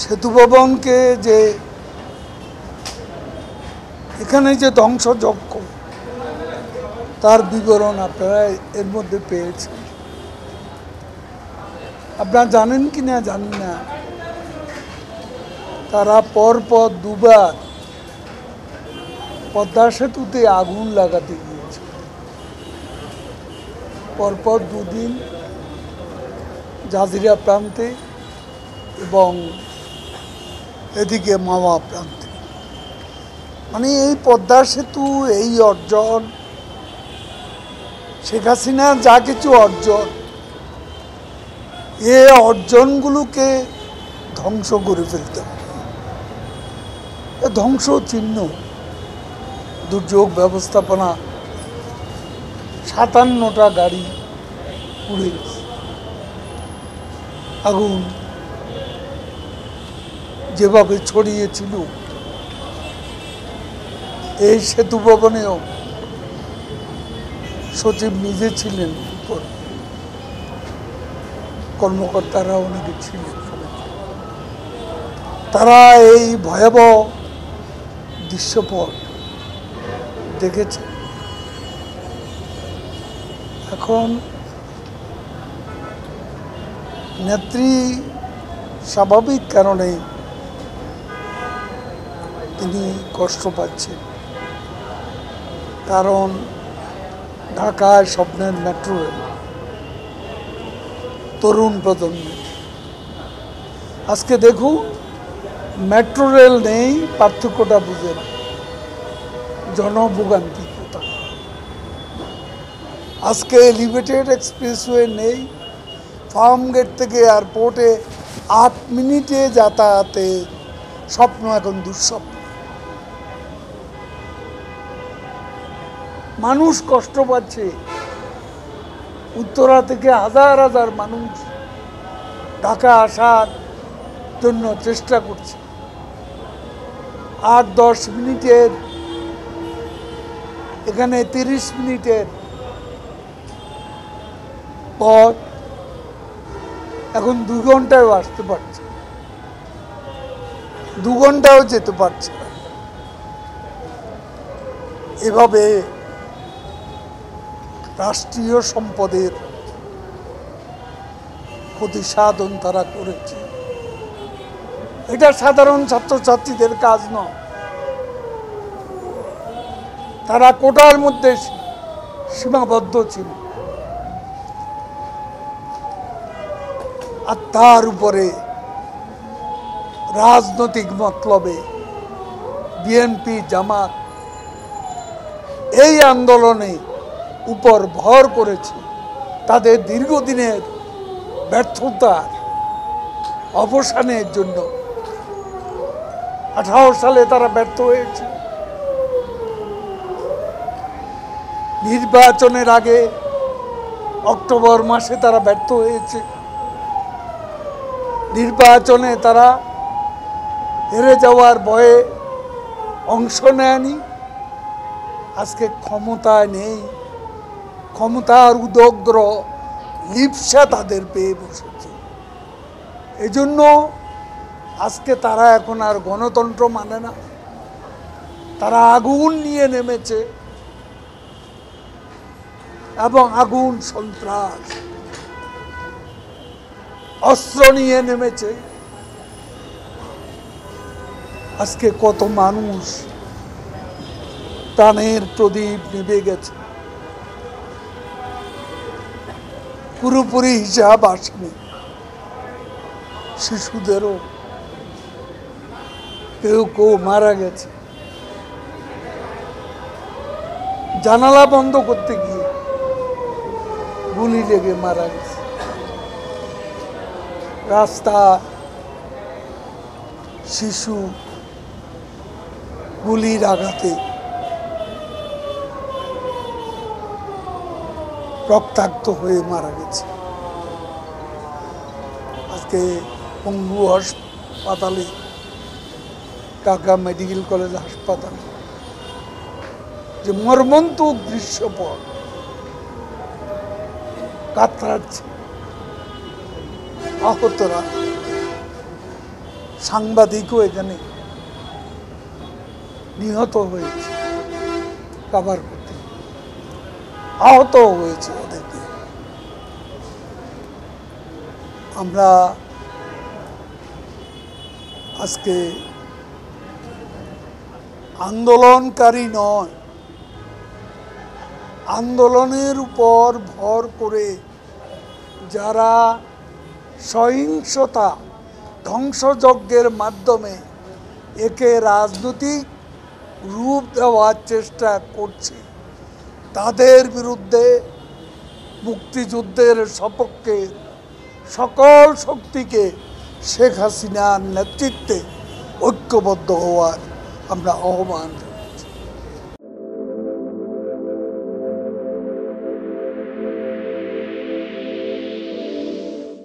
সেতু ভবনকে যে এখানে যে ধ্বংসযজ্ঞ তার বিবরণ আপনারা এর মধ্যে পেয়েছেন। আপনারা জানেন কি না জানি না, তারা পরপর দুবার পদ্মা সেতুতে আগুন লাগাতে গিয়েছে। পরপর দুদিন জাজিরা প্রান্তে এবং এদিকে মাওয়া প্রান্তে। মানে এই পদ্মা সেতু, এই অর্জন, শেখ হাসিনা যা কিছু অর্জন, এ অর্জনগুলোকে ধ্বংস করে ফেলতে হবে। ধ্বংস চিহ্ন দুর্যোগ ব্যবস্থাপনা, 57টা গাড়ি পুড়ে গেছে। আগুন যেভাবে ছড়িয়েছিল, এই সেতু ভবনেও সচিব নিজে ছিলেন, উপর কর্মকর্তারা অনেকে ছিলেন। তারা এই ভয়াবহ দৃশ্যপট দেখেছে। এখন নেত্রী স্বাভাবিক কারণে তিনি কষ্ট পাচ্ছেন, কারণ ঢাকায় স্বপ্নের মেট্রো রেল তরুণ প্রজন্ম। আজকে দেখুন, মেট্রো রেল নেই, পার্থক্যটা বুঝেন, জনভোগান্তি কোথায়। আজকে এলিভেটেড এক্সপ্রেসওয়ে নেই, ফার্ম গেট থেকে এয়ারপোর্টে 8 মিনিটে যাতায়াতে স্বপ্ন এখন দুঃস্বপ্ন। মানুষ কষ্ট পাচ্ছে। উত্তরা থেকে হাজার হাজার মানুষ ঢাকা আসার জন্য চেষ্টা করছে। 8-10 মিনিটের এখানে 30 মিনিটের পথ এখন 2 ঘন্টায়ও আসতে পারছে, 2 ঘন্টাও যেতে পারছে না। এভাবে রাষ্ট্রীয় সম্পদের প্রতিসাধন তারা করেছে। এটা সাধারণ ছাত্রছাত্রীদের কাজ নয়। তারা কোটার মধ্যে সীমাবদ্ধ ছিল, আর তার উপরে রাজনৈতিক মতলবে বিএনপি, জামাত এই আন্দোলনে উপর ভর করেছে। তাদের দীর্ঘদিনের ব্যর্থতার অবসানের জন্য 18 সালে তারা ব্যর্থ হয়েছে। নির্বাচনের আগে অক্টোবর মাসে তারা ব্যর্থ হয়েছে। নির্বাচনে তারা হেরে যাওয়ার ভয়ে অংশ নেয়নি। আজকে ক্ষমতায় নেই, ক্ষমতার উদগ্র লিপ্সা তাদের পেয়ে বসেছে। এজন্য আজকে তারা এখন আর গণতন্ত্র মানে না। তারা আগুন নিয়ে নেমেছে এবং আগুন সন্ত্রাস অস্ত্র নিয়ে নেমেছে। আজকে কত মানুষ প্রাণের প্রদীপ নিভে গেছে, পুরোপুরি হিসাব আসেনি। শিশুদেরও কেউ কেউ মারা গেছে জানালা বন্ধ করতে গিয়ে, গুলি লেগে মারা গেছে। রাস্তা, শিশু গুলির আঘাতে রক্তাক্ত হয়ে মারা গেছে। আজকে পঙ্গু হাসপাতালে, ঢাকা মেডিকেল কলেজ হাসপাতালে যে মর্মন্তুক দৃশ্যপট কাতরাচ্ছে। আহতরা সাংবাদিকও এখানে নিহত হয়েছে, কভার করতে আহত হয়েছে ওদেরকে। আমরা আজকে আন্দোলনকারী নয়, আন্দোলনের উপর ভর করে যারা সহিংসতা ধ্বংসযজ্ঞের মাধ্যমে একে রাজনৈতিক রূপ দেওয়ার চেষ্টা করছে, তাদের বিরুদ্ধে মুক্তিযুদ্ধের সপক্ষে সকল শক্তিকে শেখ হাসিনার নেতৃত্বে ঐক্যবদ্ধ হওয়ার আমরা আহ্বান